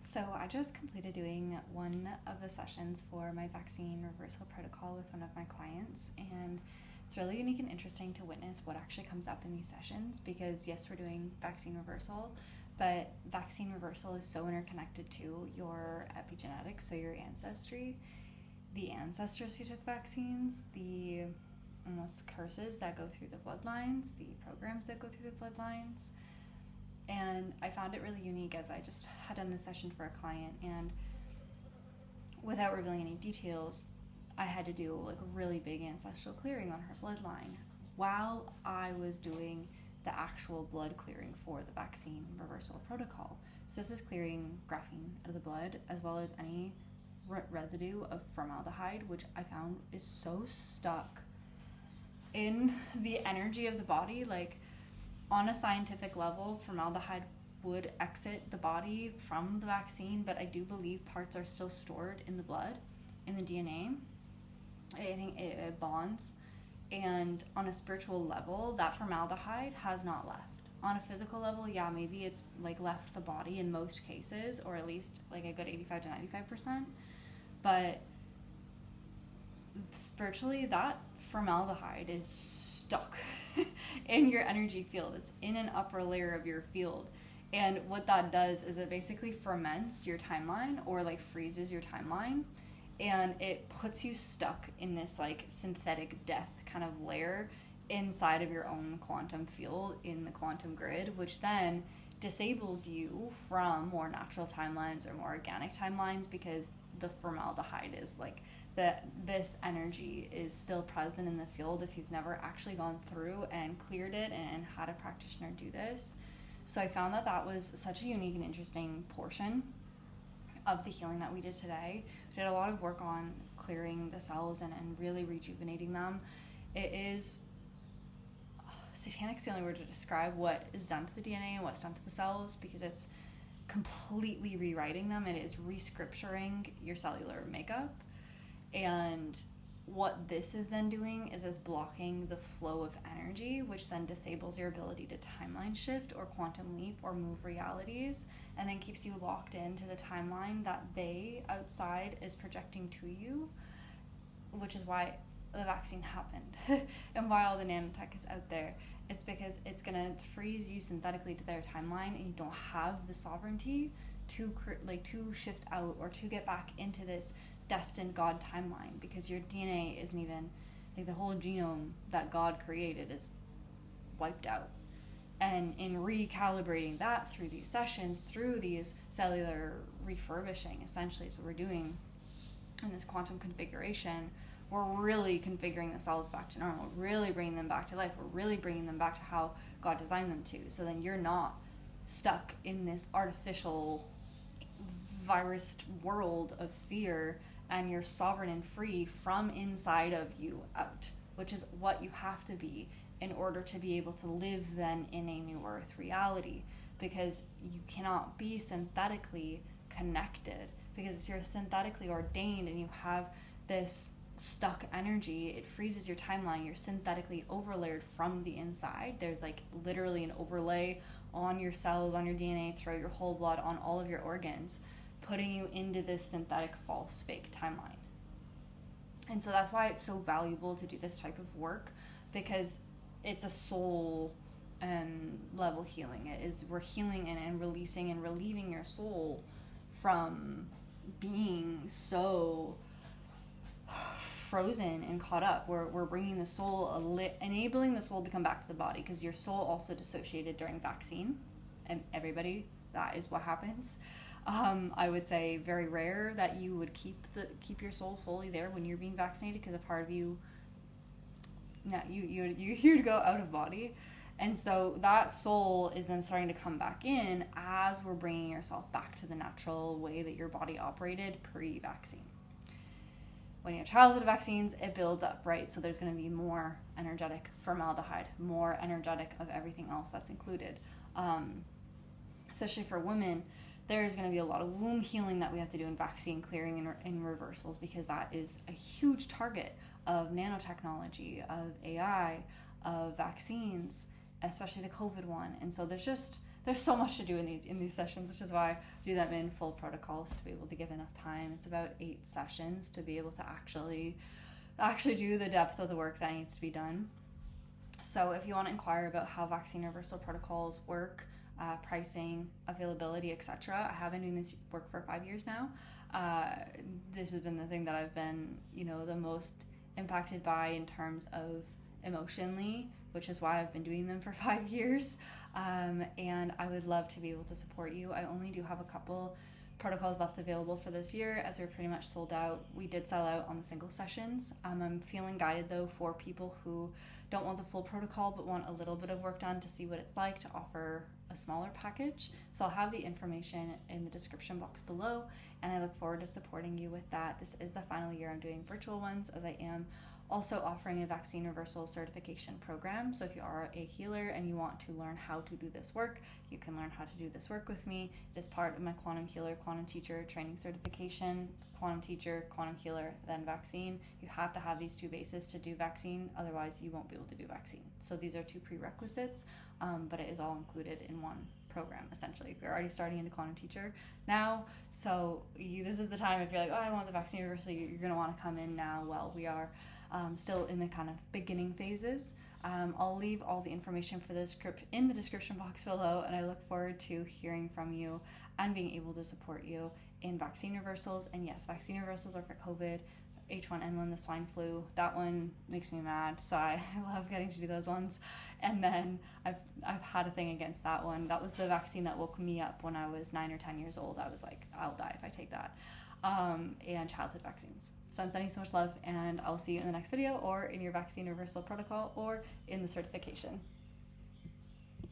So I just completed doing one of the sessions for my vaccine reversal protocol with one of my clients, and it's really unique and interesting to witness what actually comes up in these sessions because yes, we're doing vaccine reversal, but vaccine reversal is so interconnected to your epigenetics, so your ancestry, the ancestors who took vaccines, the almost curses that go through the bloodlines, the programs that go through the bloodlines. And I found it really unique as I just had done this session for a client, and without revealing any details, I had to do like a really big ancestral clearing on her bloodline while I was doing the actual blood clearing for the vaccine reversal protocol. So this is clearing graphene out of the blood as well as any residue of formaldehyde, which I found is so stuck in the energy of the body. Like, on a scientific level, formaldehyde would exit the body from the vaccine, but I do believe parts are still stored in the blood, in the DNA. I think it bonds. And on a spiritual level, that formaldehyde has not left. On a physical level, yeah, maybe it's like left the body in most cases, or at least like a good 85 to 95%. But spiritually, that formaldehyde is stuck in your energy field. It's in an upper layer of your field. And what that does is it basically ferments your timeline or like freezes your timeline. And it puts you stuck in this like synthetic death kind of layer inside of your own quantum field in the quantum grid, which then disables you from more natural timelines or more organic timelines because the formaldehyde is like that this energy is still present in the field if you've never actually gone through and cleared it and had a practitioner do this. So I found that was such a unique and interesting portion of the healing that we did today. We did a lot of work on clearing the cells and really rejuvenating them. It is satanic's the only word to describe what is done to the DNA and what's done to the cells, because it's completely rewriting them. It is re-scripturing your cellular makeup. And what this is then doing is blocking the flow of energy, which then disables your ability to timeline shift or quantum leap or move realities, and then keeps you locked into the timeline that they outside is projecting to you, which is why the vaccine happened and why all the nanotech is out there. It's because it's going to freeze you synthetically to their timeline, and you don't have the sovereignty to shift out or to get back into this destined God timeline, because your DNA isn't even like the whole genome that God created is wiped out. And in recalibrating that through these sessions, through these cellular refurbishing, essentially is what we're doing in this quantum configuration. We're really configuring the cells back to normal, really bringing them back to life. We're really bringing them back to how God designed them to. So then you're not stuck in this artificial virus world of fear, and you're sovereign and free from inside of you out, which is what you have to be in order to be able to live then in a new earth reality, because you cannot be synthetically connected, because you're synthetically ordained and you have this stuck energy. It freezes your timeline. You're synthetically overlaid from the inside. There's like literally an overlay on your cells, on your DNA, throughout your whole blood, on all of your organs, putting you into this synthetic, false, fake timeline. And so that's why it's so valuable to do this type of work, because it's a soul level healing. We're healing and releasing and relieving your soul from being so frozen and caught up. We're bringing the soul, enabling the soul to come back to the body, because your soul also dissociated during vaccine, and everybody, that is what happens. I would say very rare that you would keep your soul fully there when you're being vaccinated, because a part of you, you're here to go out of body. And so that soul is then starting to come back in as we're bringing yourself back to the natural way that your body operated pre-vaccine. When you have childhood vaccines, it builds up, right? So there's going to be more energetic formaldehyde, more energetic of everything else that's included. Especially for women, there's going to be a lot of womb healing that we have to do in vaccine clearing and reversals, because that is a huge target of nanotechnology, of AI, of vaccines, especially the COVID one. And so there's there's so much to do in these sessions, which is why I do them in full protocols to be able to give enough time. It's about 8 sessions to be able to actually do the depth of the work that needs to be done. So if you want to inquire about how vaccine reversal protocols work, pricing, availability, etc., I have been doing this work for 5 years now. This has been the thing that I've been, the most impacted by in terms of emotionally, which is why I've been doing them for 5 years. And I would love to be able to support you. I only do have a couple protocols left available for this year, as we're pretty much sold out. We did sell out on the single sessions. I'm feeling guided though for people who don't want the full protocol but want a little bit of work done to see what it's like to offer a smaller package. So I'll have the information in the description box below, and I look forward to supporting you with that. This is the final year I'm doing virtual ones, as I am also offering a vaccine reversal certification program. So if you are a healer and you want to learn how to do this work, you can learn how to do this work with me. It is part of my quantum healer, quantum teacher training certification. Quantum teacher, quantum healer, then vaccine. You have to have these 2 bases to do vaccine, otherwise you won't be able to do vaccine. So these are 2 prerequisites, but it is all included in one program, essentially. We're already starting into quantum teacher now, so this is the time. If you're like, oh, I want the vaccine reversal, you're going to want to come in now. Well, we are still in the kind of beginning phases. I'll leave all the information for the script in the description box below, and I look forward to hearing from you and being able to support you in vaccine reversals. And yes, vaccine reversals are for COVID, H1N1, the swine flu. That one makes me mad, so I love getting to do those ones. And then I've had a thing against that one. That was the vaccine that woke me up when I was 9 or 10 years old. I was like, I'll die if I take that. And childhood vaccines. So I'm sending so much love, and I'll see you in the next video, or in your vaccine reversal protocol, or in the certification.